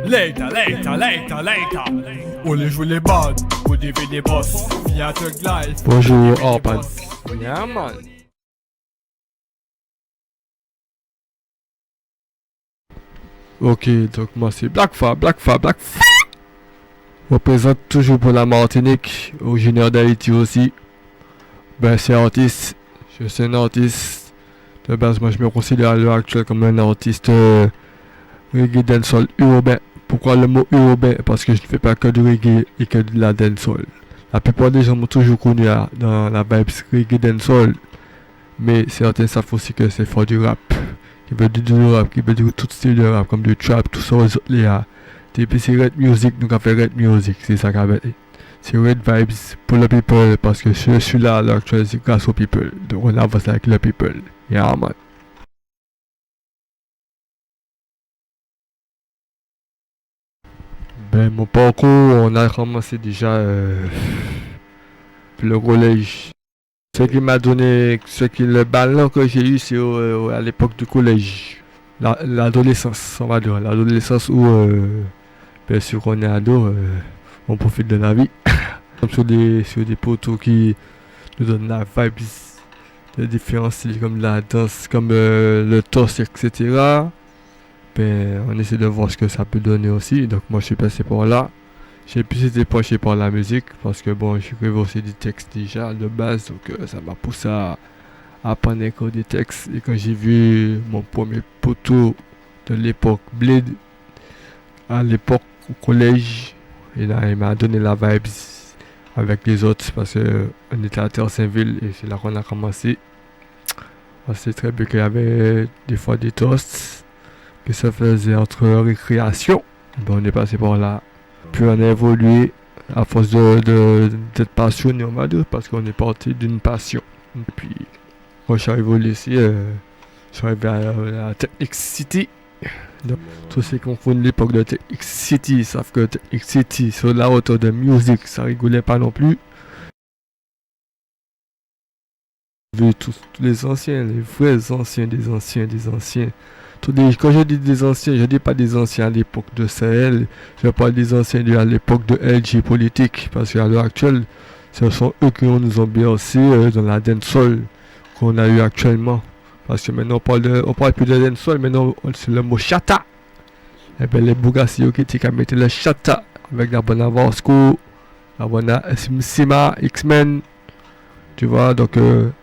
Later, later, later, later. Only joue les bad, pour devenir des boss. Via Thug Life. Bonjour, Orpan. Yeah, man. Ok, donc moi c'est Blackfa. Représente toujours pour la Martinique, originaire d'Haïti aussi. Ben c'est artiste, je suis un artiste. De base, moi je me considère à l'heure actuelle comme un artiste reggae dancehall urbain. Pourquoi le mot urbain? Parce que je ne fais pas que du reggae et que de la dancehall. La plupart des gens m'ont toujours connu dans la vibe reggae dancehall. Mais certains savent aussi que c'est fort du rap. Qui veut dire du rap, qui veut dire tout style de rap, comme du trap, tout ça, les autres, les gars. Depuis c'est Red Music, nous avons fait Red Music, c'est ça qu'on fait. C'est Red Vibes pour le people, parce que je suis là à l'heure actuelle, c'est grâce aux people. Donc on avance avec le people. Yeah, man. Ben, mon parcours, on a commencé déjà le collège. Ce qui m'a donné, le ballon que j'ai eu, c'est à l'époque du collège. L'adolescence, on va dire. L'adolescence où, bien sûr, qu'on est ado, on profite de la vie. sur des poteaux qui nous donnent la vibe de différents styles, comme la danse, comme le torse, etc. Ben, on essaie de voir ce que ça peut donner aussi. Donc, moi, je suis passé par là. J'ai plus été penché par la musique parce que bon, j'écrivais aussi des textes déjà de base, donc ça m'a poussé à apprendre encore des textes. Et quand j'ai vu mon premier poteau de l'époque, Blade, à l'époque au collège, et là, il m'a donné la vibe avec les autres parce qu'on était à Terre-Saint-Ville et c'est là qu'on a commencé. On sait très bien qu'il y avait des fois des toasts que ça faisait entre récréation. Ben, on est passé par là. Puis on a évolué à force d'être passionné, on va dire, parce qu'on est parti d'une passion. Et puis, quand je suis arrivé au lycée, je suis arrivé à la Technic City. Donc, tous ceux qui ont connu l'époque de Technic City savent que Technic City, sur la hauteur de musique, ça rigolait pas non plus. J'ai vu tous les anciens, les vrais anciens des anciens. Quand je dis des anciens, je dis pas des anciens à l'époque de Sahel, je parle des anciens à l'époque de LG Politique, parce qu'à l'heure actuelle, ce sont eux qui nous ont bercé dans la dancehall qu'on a eu actuellement. Parce que maintenant on parle plus de dancehall, maintenant c'est le mot chata. Et bien les Bougassi qui mettent le chata avec la bonne Vasco, la bonne Sima, X-Men, tu vois, donc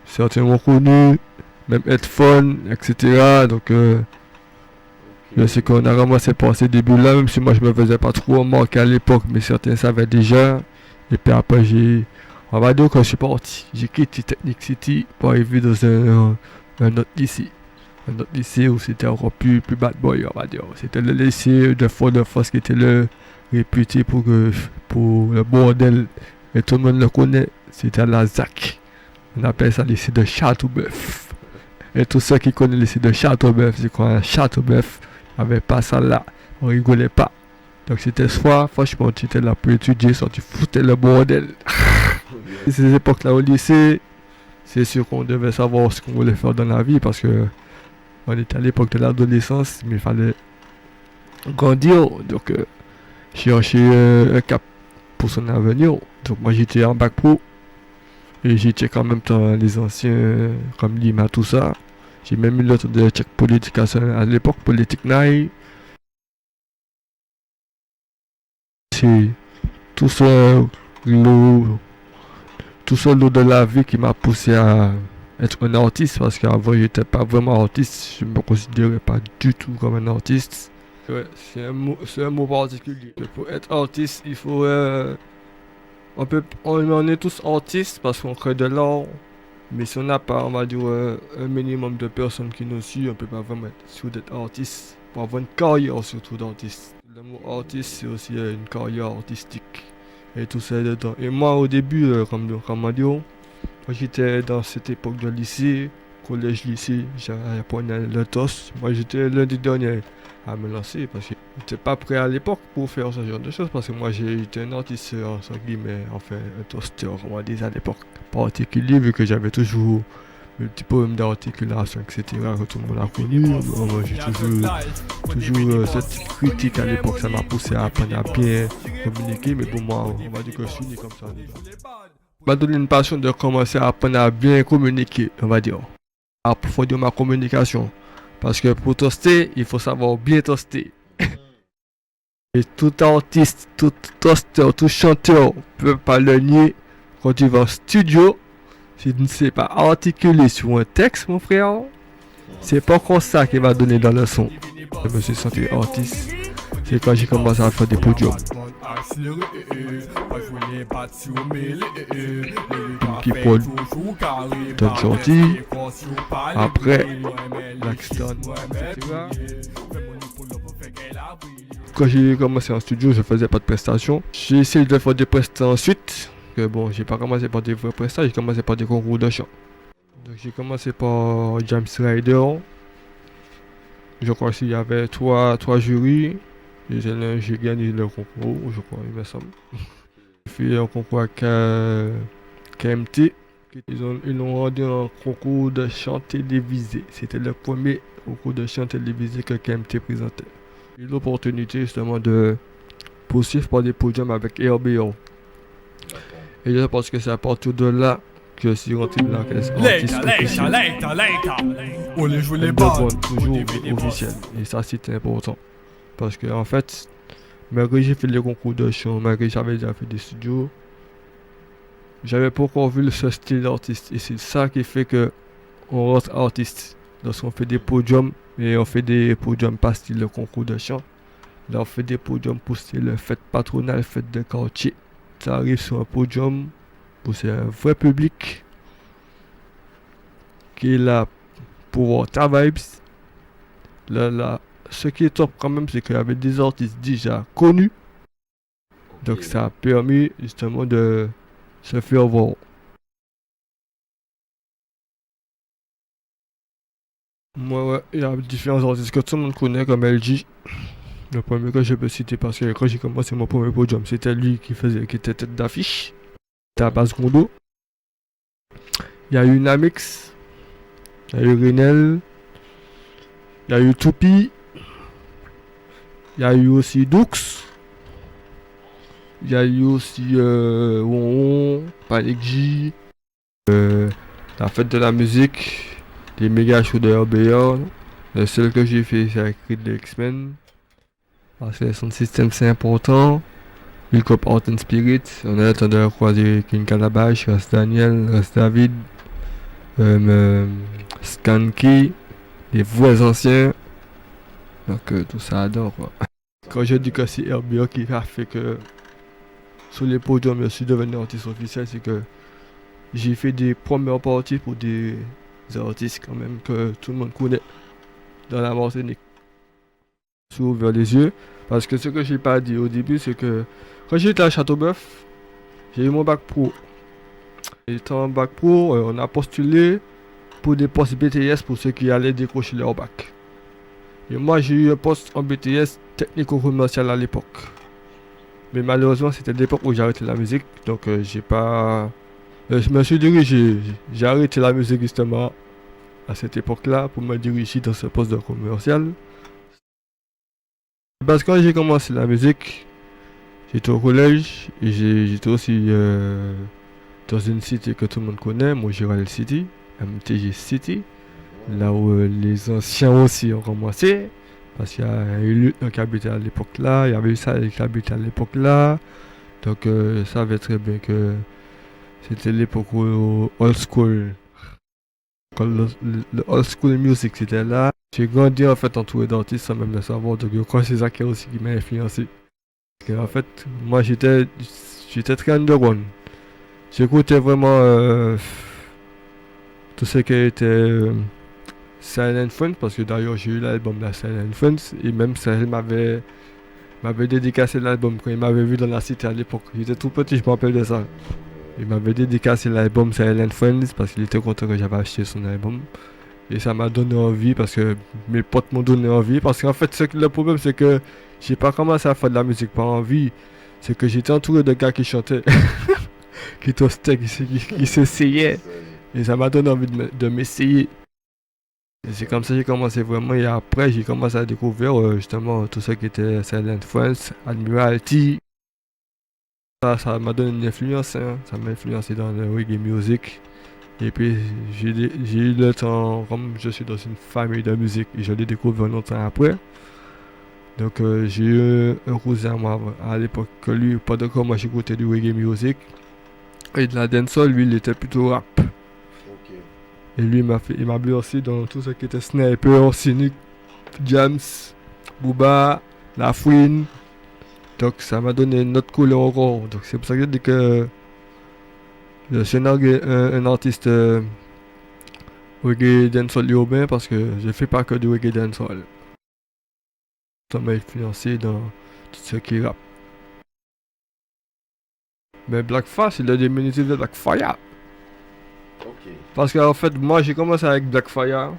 certains ont connu, même Headphone, etc. Donc je sais qu'on a ramassé par ces débuts-là, même si moi je me faisais pas trop remarquer à l'époque, mais certains savaient déjà. Et puis après, on va dire que je suis parti. J'ai quitté Technic City pour arriver dans un autre lycée. Un autre lycée où c'était encore plus bad boy, on va dire. C'était le lycée de Fort-de-France qui était réputé pour le bordel. Et tout le monde le connaît. C'était à la ZAC. On appelle ça le lycée de Châteauboeuf. Et tous ceux qui connaissent le lycée de Châteauboeuf, c'est quoi un Châteauboeuf? Avait pas ça là, on rigolait pas. Donc c'était soit, franchement, tu étais là pour étudier, soit tu foutais le bordel. Ces époques-là au lycée, c'est sûr qu'on devait savoir ce qu'on voulait faire dans la vie parce que on était à l'époque de l'adolescence, mais il fallait grandir. Donc j'ai cherché un cap pour son avenir. Donc moi j'étais en bac pro et j'ai check en même temps les anciens comme Lima, tout ça. J'ai même eu l'autre de check politique à l'époque, politique Nai. C'est tout ce lot, de la vie qui m'a poussé à être un artiste parce qu'avant j'étais pas vraiment artiste, je me considérais pas du tout comme un artiste. Ouais, c'est un mot particulier. Pour être artiste, il faut on est tous artistes parce qu'on crée de l'art. Mais si on n'a pas, on va dire, un minimum de personnes qui nous suivent, on peut pas vraiment être sûr d'être artiste. Pour avoir une carrière surtout d'artiste. Le mot artiste, c'est aussi une carrière artistique. Et tout ça dedans. Et moi, au début, comme on dit, quand j'étais dans cette époque de lycée, collège-lycée, j'apprenais le TOS. Moi, j'étais l'un des derniers à me lancer parce que j'étais pas prêt à l'époque pour faire ce genre de choses. Parce que moi, j'étais un artiste, entre guillemets, enfin, un toaster, on va dire à l'époque particulier, vu que j'avais toujours le petit problème d'articulation, etc. que tout le monde a connu. Moi, j'ai toujours cette critique à l'époque, ça m'a poussé à apprendre à bien communiquer, mais bon, moi, on va dire que je suis né comme ça. M'a donné une passion de commencer à apprendre à bien communiquer, on va dire. À approfondir ma communication. Parce que pour toaster, il faut savoir bien toaster. Et tout artiste, tout toasteur, tout chanteur peut pas le nier. Quand tu vas en studio, si tu ne sais pas articuler sur un texte, mon frère, c'est pas comme ça qu'il va donner dans le son. Je me suis senti artiste. C'est quand j'ai commencé à faire des podiums. Qui Paul, Don Shorty, après, Laxton, etc. Quand j'ai commencé en studio, je faisais pas de prestations. J'ai essayé de faire des prestations ensuite. Que bon, j'ai pas commencé par des vraies prestations, j'ai commencé par des concours de chant. Donc j'ai commencé par James Ryder. Je crois qu'il y avait trois jurys. J'ai gagné le concours, je crois, il me semble. J'ai fait un concours avec KMT. Ils ont rendu un concours de chant télévisé. C'était le premier concours de chant télévisé que KMT présentait. J'ai eu l'opportunité justement de poursuivre par des podiums avec RBO. Et je pense que c'est à partir de là que je suis rentré dans l'artiste officiel. On les joue les Underground, toujours officiel. Et ça, c'était important. Parce que en fait, malgré que j'ai fait les concours de chant, malgré que j'avais déjà fait des studios, j'avais pas encore vu ce style d'artiste. Et c'est ça qui fait que on rentre artiste. Lorsqu'on fait des podiums, et on fait des podiums pas style le concours de chant. Là, on fait des podiums pour style le fête patronale, fête de quartier. Ça arrive sur un podium pour c'est un vrai public qui est là pour voir ta vibes. Là, ce qui est top quand même, c'est qu'il y avait des artistes déjà connus. Donc ça a permis justement de se faire voir. Moi, ouais, il y a différents artistes que tout le monde connaît comme LG. Le premier que je peux citer parce que quand j'ai commencé mon premier podium, c'était lui qui était tête d'affiche. C'était à base Gondo. Il y a eu Namix. Il y a eu Renel. Il y a eu Toupi. Il y a eu aussi Dux. Il y a eu aussi Won, Panic J. La fête de la musique. Les méga shows de RBA. Le seul que j'ai fait, c'est avec Creed de X-Men. Parce que son système c'est important. Il coupe Art and Spirit. On a le temps de croiser King Calabash, Ras Daniel, Ras David, Skanky, les vrais anciens. Donc tout ça adore quoi. Quand je dis que c'est RBA qui a fait que sur les podiums je suis devenu artiste officiel, c'est que j'ai fait des premières parties pour des artistes quand même que tout le monde connaît dans la Martinique. Je suis ouvert les yeux parce que ce que j'ai pas dit au début, c'est que quand j'étais à Châteauboeuf, j'ai eu mon bac pro. Étant en bac pro, on a postulé pour des postes BTS pour ceux qui allaient décrocher leur bac. Et moi, j'ai eu un poste en BTS technico-commercial à l'époque. Mais malheureusement, c'était l'époque où j'ai arrêté la musique, donc j'ai pas. Je me suis dirigé, j'ai arrêté la musique justement à cette époque-là pour me diriger dans ce poste de commercial. Parce que quand j'ai commencé la musique, j'étais au collège et j'étais aussi dans une cité que tout le monde connaît, Montgeral City, MTG City, là où les anciens aussi ont commencé. Parce qu'il y a eu Lutte qui habitait à l'époque là, il y avait eu ça qui habitait à l'époque là. Donc je savais très bien que c'était l'époque où old school, quand le old school music c'était là. J'ai grandi en fait entouré d'artistes sans même le savoir, donc je crois que c'est ça qui aussi qui m'a influencé. Parce que, en fait, moi j'étais très underground. J'écoutais vraiment tout ce qui était Silent Friends, parce que d'ailleurs j'ai eu l'album de Silent Friends, et même Sahel m'avait dédicacé l'album quand il m'avait vu dans la cité à l'époque. J'étais tout petit, je me rappelle de ça. Il m'avait dédicacé l'album Silent Friends parce qu'il était content que j'avais acheté son album. Et ça m'a donné envie parce que mes potes m'ont donné envie. Parce qu'en fait, le problème, c'est que j'ai pas commencé à faire de la musique par envie. C'est que j'étais entouré de gars qui chantaient, qui toastaient, qui s'essayaient. Et ça m'a donné envie de m'essayer. Et c'est comme ça que j'ai commencé vraiment. Et après, j'ai commencé à découvrir justement tout ce qui était Silent Friends, Admiralty. Ça m'a donné une influence, hein. Ça m'a influencé dans le reggae music. Et puis, j'ai eu le temps, comme je suis dans une famille de musique, et je l'ai découvert longtemps après. Donc, j'ai eu un cousin à moi à l'époque que lui, pas de quoi moi j'écoutais du reggae music. Et de la dancehall, lui, il était plutôt rap. Et lui, il m'a aussi dans tout ce qui était Sniper, Cynic, James, Booba, La Fouine. Donc ça m'a donné une autre couleur encore. Donc c'est pour ça que je dis que je suis un artiste reggae dancehall urbain parce que je fais pas que du reggae dancehall. Ça m'a influencé dans tout ce qui est rap. Mais Blackface, il a diminué de Blackfire. Parce qu'en fait, moi j'ai commencé avec Blackfire.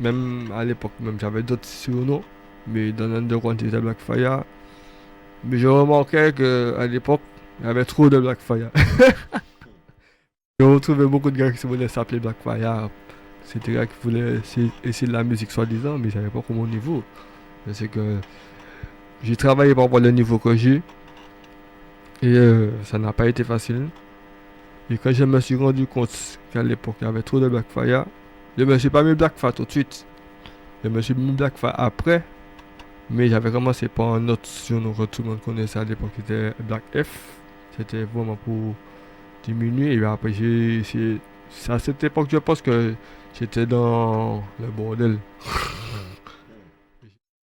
Même à l'époque, même j'avais d'autres surnoms. Mais dans l'underground, c'était Blackfire. Mais je remarquais qu'à l'époque, il y avait trop de Blackfire. J'ai retrouvé beaucoup de gars qui voulaient s'appeler Blackfire. C'était des gars qui voulaient essayer de la musique soi-disant, mais ils savaient pas comment au niveau. C'est que j'ai travaillé pour avoir le niveau que j'ai. Et ça n'a pas été facile. Et quand je me suis rendu compte qu'à l'époque, il y avait trop de Blackfire, je me suis pas mis Blackfire tout de suite. Je me suis mis Blackfire après. Mais j'avais commencé par un autre surnom que tout le monde connaissait à l'époque, qui était Black F. C'était vraiment pour diminuer. Et après, c'est à cette époque, je pense que j'étais dans le bordel.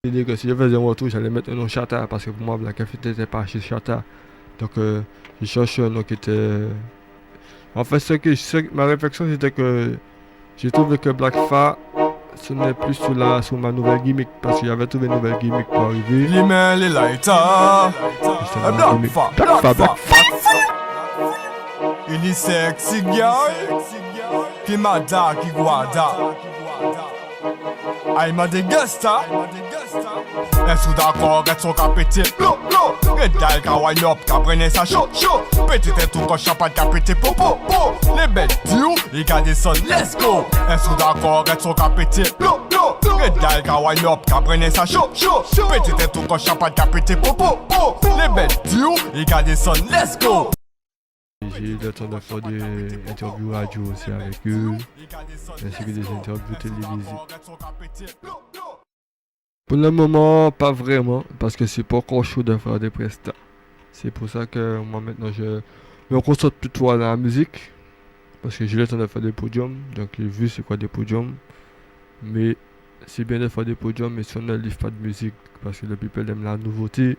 J'ai dit que si je faisais un retour, j'allais mettre un nom Chata, parce que pour moi, Black F n'était pas chez Chata. Donc, j'ai cherché un nom qui était. En fait, ma réflexion, c'était que j'ai trouvé que Black Fa. Ce n'est plus sur ma nouvelle gimmick parce qu'il y avait trouvé une nouvelle gimmick pour arriver. Les mains, les lighters. Black Fa. Il est sexy girl. Qui m'a da, qui guarda. Aïe m'a dégusta. Est-ce que d'accord, get son capété. Red dal ka wine up, ka prenne sa chaud. Petit tout ko champagne ka pété popo. Les bêtes diou, les gars des sons, let's go. Est-ce que d'accord, get son capété. Red dal ka wine up, ka prenne sa chaud. Petit tout ko champagne ka pété popo. Les bêtes diou, les gars des sons, let's go. J'ai eu le temps de faire des interviews radio aussi avec eux, ainsi que des interviews télévisées. Pour le moment, pas vraiment, parce que c'est pas encore chaud de faire des prestats. C'est pour ça que moi maintenant je me concentre plutôt à la musique, parce que j'ai le temps de faire des podiums, donc j'ai vu c'est quoi des podiums. Mais c'est bien de faire des podiums, mais si on ne livre pas de musique, parce que le people aime la nouveauté,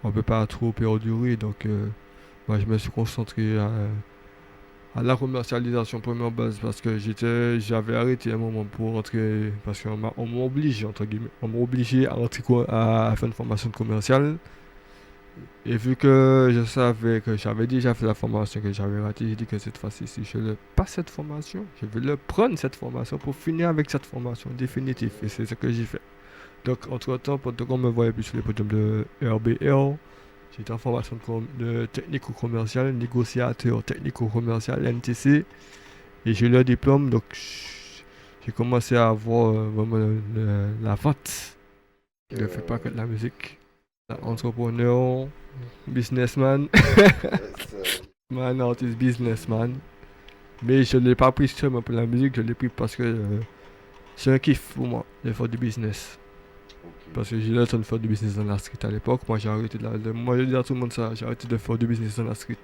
on peut pas trop perdurer, donc moi je me suis concentré à la commercialisation première base parce que j'avais arrêté un moment pour rentrer parce qu'on m'a obligé entre guillemets, on m'a obligé à rentrer à faire une formation commerciale. Et vu que je savais que j'avais déjà fait la formation que j'avais ratée, j'ai dit que cette fois-ci, si je ne passe cette formation, je vais le prendre cette formation pour finir avec cette formation définitive. Et c'est ce que j'ai fait. Donc entre temps, pendant qu'on me voyait plus sur les podiums de RBL, j'étais en formation de technico-commercial, négociateur technico-commercial, NTC. Et j'ai eu le diplôme, donc j'ai commencé à avoir vraiment la vente. Je ne fais pas que de la musique. Entrepreneur, businessman, man, artist, businessman. Mais je ne l'ai pas pris seulement pour la musique, je l'ai pris parce que c'est un kiff pour moi de faire du business. Parce que j'ai eu le temps de faire du business dans la street à l'époque. Moi j'ai arrêté moi je dis à tout le monde ça, j'ai arrêté de faire du business dans la street.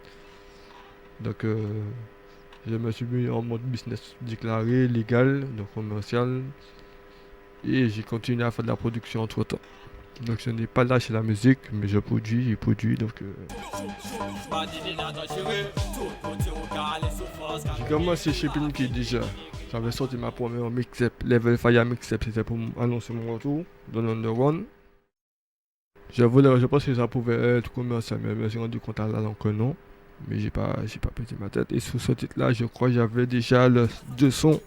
Donc je me suis mis en mode business déclaré, légal, donc commercial. Et j'ai continué à faire de la production entre temps. Donc je n'ai pas lâché la musique, mais j'ai produit, donc j'ai commencé chez Pinky déjà. J'avais sorti ma première mixtape, Level Fire mixtape, c'était pour annoncer mon retour dans l'Underground. Je pense que ça pouvait être commercial, mais je me suis rendu compte à la langue que non. Mais j'ai pas pété ma tête. Et sous ce titre-là, je crois que j'avais déjà deux sons.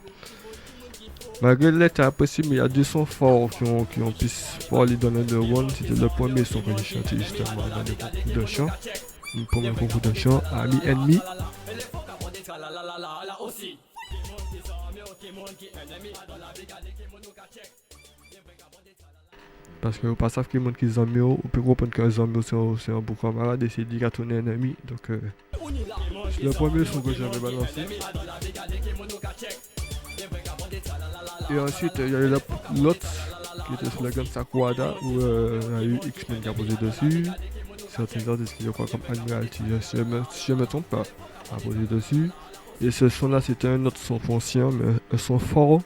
Malgré l'état apprécié, mais il y a deux sons forts qui ont pu parler dans l'Underground. C'était le premier son que j'ai chanté justement dans le concours de chant. Le premier concours de chant, Ami Enemy. Parce que vous pas savez que les gens qui sont amis, ou peut comprendre que les amis c'est un bon camarade et c'est lui qui a tourné un ami. Donc, c'est le premier son que j'avais balancé. Et ensuite, il y a eu l'autre qui était sur la gamme Sakwada où il y a eu X-Men qui a posé dessus. Certains artistes qui je crois comme Admiralty, si je me trompe pas, a posé dessus. Et ce son-là, c'était un autre son ancien, mais un son fort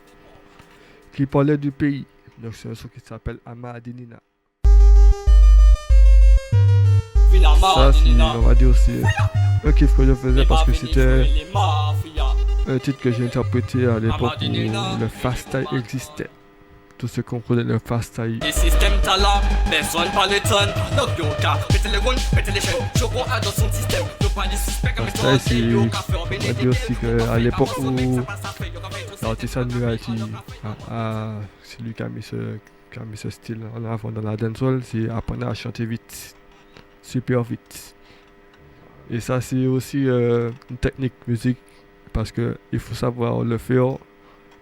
qui parlait du pays. Donc c'est un son qui s'appelle Amadinina. Ça, on va dire aussi un kiff que je faisais parce que c'était un titre que j'ai interprété à l'époque où le fast style existait. Tous ceux qu'on connaît le fast style. Fast style, on va dire aussi qu'à l'époque où l'artiste Admiralty, c'est lui qui a mis ce style en avant dans la dancehall, c'est apprendre à chanter vite, super vite. Et ça c'est aussi une technique musique parce qu'il faut savoir le faire.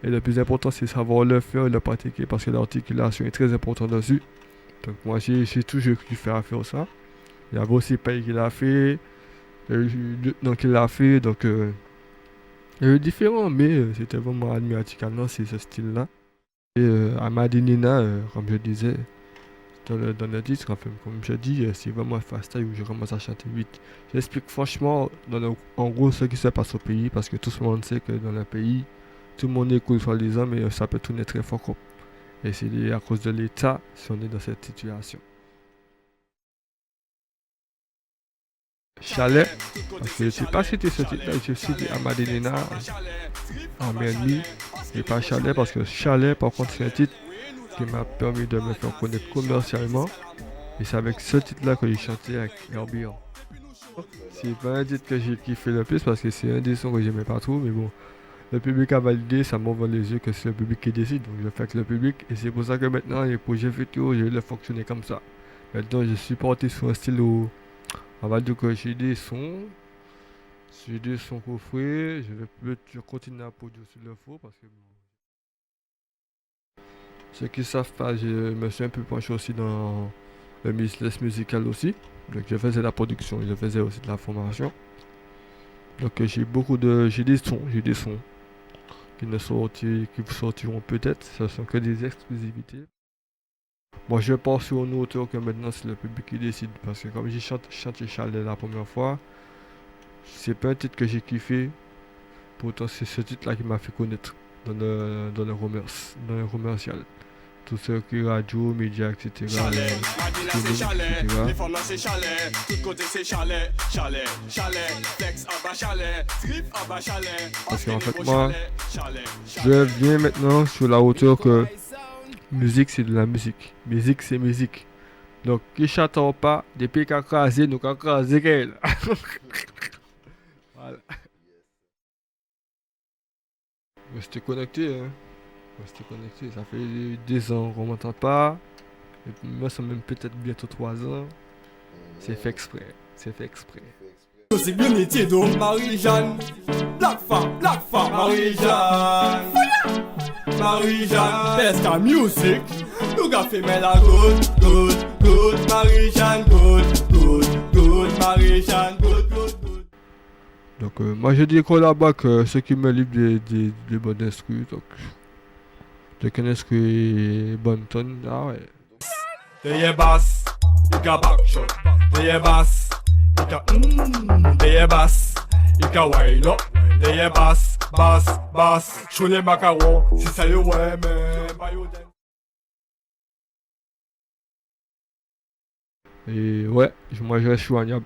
Et le plus important c'est savoir le faire et le pratiquer parce que l'articulation est très importante dessus. Donc moi j'ai toujours kiffé à faire ça. Il y avait aussi Paye qui l'a fait, il y a eu Lieutenant qui l'a fait, donc il y a eu différents, mais c'était vraiment admiratif c'est ce style-là. Et Amadinina, comme je disais dans le titre, enfin, comme je dis, c'est vraiment un fast style où je commence à chanter vite. J'explique franchement, en gros, ce qui se passe au pays, parce que tout le monde sait que dans le pays, tout le monde écoute soi-disant, mais ça peut tourner très fort. Et c'est à cause de l'État si on est dans cette situation. Chalet, parce que je ne sais pas si c'était ce titre-là, je cité Amadinina en Merni, et pas Chalet, parce que Chalet, par contre, c'est un titre qui m'a permis de me faire connaître commercialement. Et c'est avec ce titre-là que j'ai chanté avec Herbillon. C'est pas un titre que j'ai kiffé le plus parce que c'est un des sons que j'aimais pas trop, mais bon, le public a validé, ça m'ouvre les yeux que c'est le public qui décide, donc je fais avec le public. Et c'est pour ça que maintenant, les projets futurs, je vais fonctionner comme ça. Maintenant, je suis parti sur un style où on va dire que j'ai des sons coffrés, je continue à produire s'il le faut parce que ceux qui ne savent pas, je me suis un peu penché aussi dans le business musical aussi. Donc je faisais la production, je faisais aussi de la formation. Donc j'ai des sons qui sortiront peut-être, ce sont que des exclusivités. Moi je pense sur une hauteur que maintenant c'est le public qui décide parce que comme j'ai chanté Chalet la première fois, c'est pas un titre que j'ai kiffé, pourtant c'est ce titre là qui m'a fait connaître dans le commercial. Tout ce qui est radio, médias, etc. Parce qu'en fait, moi, je viens maintenant sur la hauteur que musique, c'est de la musique. Musique, c'est musique. Donc, qui chante pas, depuis qu'à craser, nous qu'à craser qu'elle. Voilà. Restez connecté, hein. Restez connecté, ça fait 2 ans qu'on m'entend pas. Et puis moi, ça même peut-être bientôt 3 ans. C'est fait exprès. C'est fait exprès. C'est bien métier donc Marie-Jeanne. Black femme, Marie-Jeanne. Marie-Jeanne, best of music. Nous avons fait la good, Marie-Jeanne, good, Marie-Jeanne, good. Donc moi je dis qu'on là-bas que ceux qui me livrent des bonnes instrus, donc de qu'un instru bonne tonne, ah ouais. Des bass, il y a backshot. Des bass, des bass, il y a wind up. Des bass, chou les macarons, si ça y ouais, mais Et ouais, moi je suis joignable.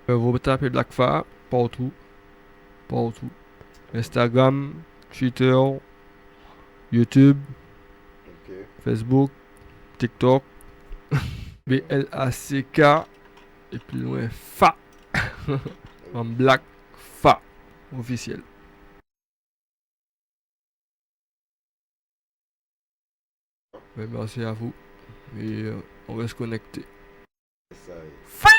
Vous tapez Black Far partout. Instagram, Twitter, YouTube, Facebook, TikTok, BLACK, et plus loin FA, en Black Fa, officiel. Merci à vous, et on reste connecté. Fa